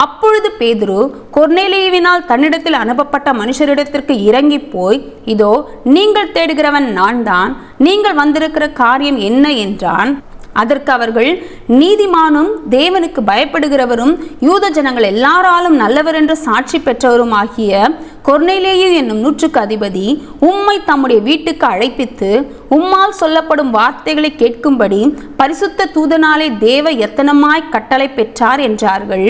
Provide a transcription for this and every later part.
அப்பொழுது பேதுரு கொர்நேலியுவினால் தன்னிடத்தில் அனுப்பப்பட்ட மனுஷரிடத்திற்கு இறங்கி போய், இதோ நீங்கள் தேடுகிறவன் நான் தான், நீங்கள் வந்திருக்கிற காரியம் என்ன என்றான். அதற்கு அவர்கள், நீதிமானும் தேவனுக்கு பயப்படுகிறவரும் யூத ஜனங்கள் எல்லாராலும் நல்லவர் என்று சாட்சி பெற்றவரும் ஆகிய கொர்நேலியு என்னும் 100க்கு அதிபதி உம்மை தம்முடைய வீட்டுக்கு அழைப்பித்து உம்மால் சொல்லப்படும் வார்த்தைகளை கேட்கும்படி பரிசுத்த தூதனாலே தேவ எத்தனமாய் கட்டளை பெற்றார் என்றார்கள்.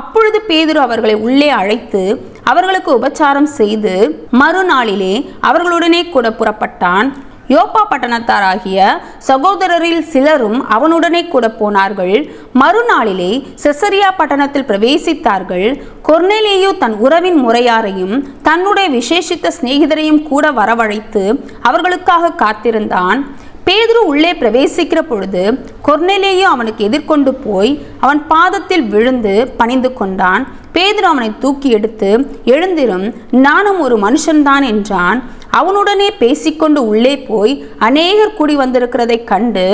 அப்பொழுது பேதுரு அவர்களை உள்ளே அழைத்து அவர்களுக்கு உபச்சாரம் செய்து மறுநாளிலே அவர்களுடனே கூட புறப்பட்டான். யோப்பா பட்டணத்தாராகிய சகோதரரில் சிலரும் அவனுடனே கூட போனார்கள். மறுநாளிலே செசரியா பட்டணத்தில் பிரவேசித்தார்கள். கொர்நேலியு தன் உறவின் முறையாரையும் தன்னுடைய விசேஷித்த சிநேகிதரையும் கூட வரவழைத்து அவர்களுக்காக காத்திருந்தான். பேதுரு உள்ளே பிரவேசிக்கிற பொழுது கொர்நேலியு அவனுக்கு எதிர்கொண்டு போய் அவன் பாதத்தில் விழுந்து பணிந்து கொண்டான். பேதுரு அவனை தூக்கி எடுத்து, எழுந்திரும், நானும் ஒரு மனுஷன்தான் என்றான். அவனுடனே பேசிக்கொண்டு உள்ளே போய் அநேகர் கூடி வந்திருக்கிறதை கண்டு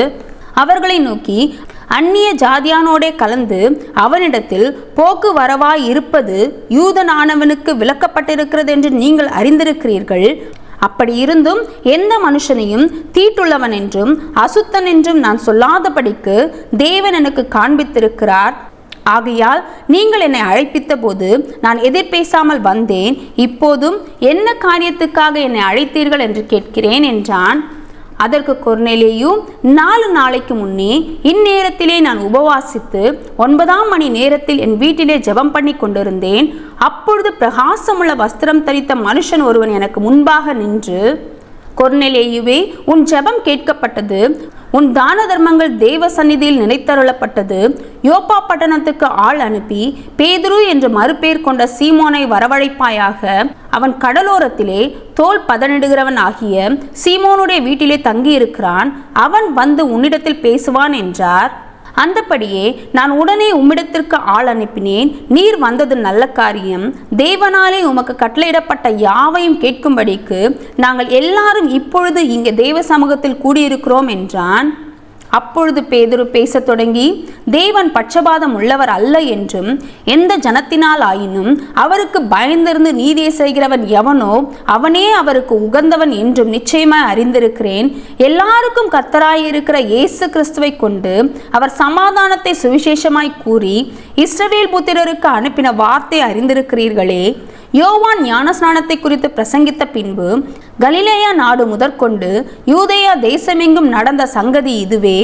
அவர்களை நோக்கி, அந்நிய ஜாதியானோடே கலந்து அவனிடத்தில் போக்கு வரவாய் இருப்பது யூதனானவனுக்கு விலக்கப்பட்டிருக்கிறது என்று நீங்கள் அறிந்திருக்கிறீர்கள். அப்படி இருந்தும் எந்த மனுஷனையும் தீட்டுள்ளவன் என்றும் அசுத்தன் என்றும் நான் சொல்லாதபடிக்கு தேவன் எனக்கு காண்பித்திருக்கிறார். ஆகையால் நீங்கள் என்னை அழைப்பித்த போது நான் எதிர்பேசாமல் வந்தேன். இப்போதும் என்ன காரியத்துக்காக என்னை அழைத்தீர்கள் என்று கேட்கிறேன் என்றான். அதற்கு கொர்நேலியு, 4 நாளைக்கு முன்னே இந்நேரத்திலே நான் உபவாசித்து 9ஆம் மணி நேரத்தில் என் வீட்டிலே ஜெபம் பண்ணி கொண்டிருந்தேன். அப்பொழுது பிரகாசமுள்ள வஸ்திரம் தரித்த மனுஷன் ஒருவன் எனக்கு முன்பாக நின்று, கொர்நேலியுவே, உன் ஜெபம் கேட்கப்பட்டது, உன் தான தர்மங்கள் தேவ சந்நிதியில் நினைத்தருளப்பட்டது. யோப்பா பட்டணத்துக்கு ஆள் அனுப்பி பேதுரு என்று மறுபேர் கொண்ட சீமோனை வரவழைப்பாயாக. அவன் கடலோரத்திலே தோல் பதனிடுகிறவன் ஆகிய சீமோனுடைய வீட்டிலே தங்கியிருக்கிறான். அவன் வந்து உன்னிடத்தில் பேசுவான் என்றார். அந்தபடியே நான் உடனே உம்மிடத்திற்கு ஆள் அனுப்பினேன். நீர் வந்தது நல்ல காரியம். தேவனாலே உமக்கு கட்டளையிடப்பட்ட யாவையும் கேட்கும்படிக்கு நாங்கள் எல்லாரும் இப்பொழுது இங்கே தேவ சமூகத்தில் கூடியிருக்கிறோம் என்றான். அப்பொழுது பேதுரு பேசத் தொடங்கி, தேவன் பட்சபாதம் உள்ளவர் அல்ல என்றும் எந்த ஜனத்தினால் ஆயினும் அவருக்கு பயந்திருந்து நீதியை செய்கிறவன் எவனோ அவனே அவருக்கு உகந்தவன் என்றும் நிச்சயமாய் அறிந்திருக்கிறேன். எல்லாருக்கும் கர்த்தராயிருக்கிற இயேசு கிறிஸ்துவை கொண்டு அவர் சமாதானத்தை சுவிசேஷமாய் கூறி இஸ்ரவேல் புத்திரருக்கு அனுப்பின வார்த்தை அறிந்திருக்கிறீர்களே. யோவான் ஞானஸ்நானத்தை குறித்து பிரசங்கித்த பின்பு கலிலேயா நாடு முதற்கொண்டு யூதேயா தேசமெங்கும் நடந்த சங்கதி இதுவே.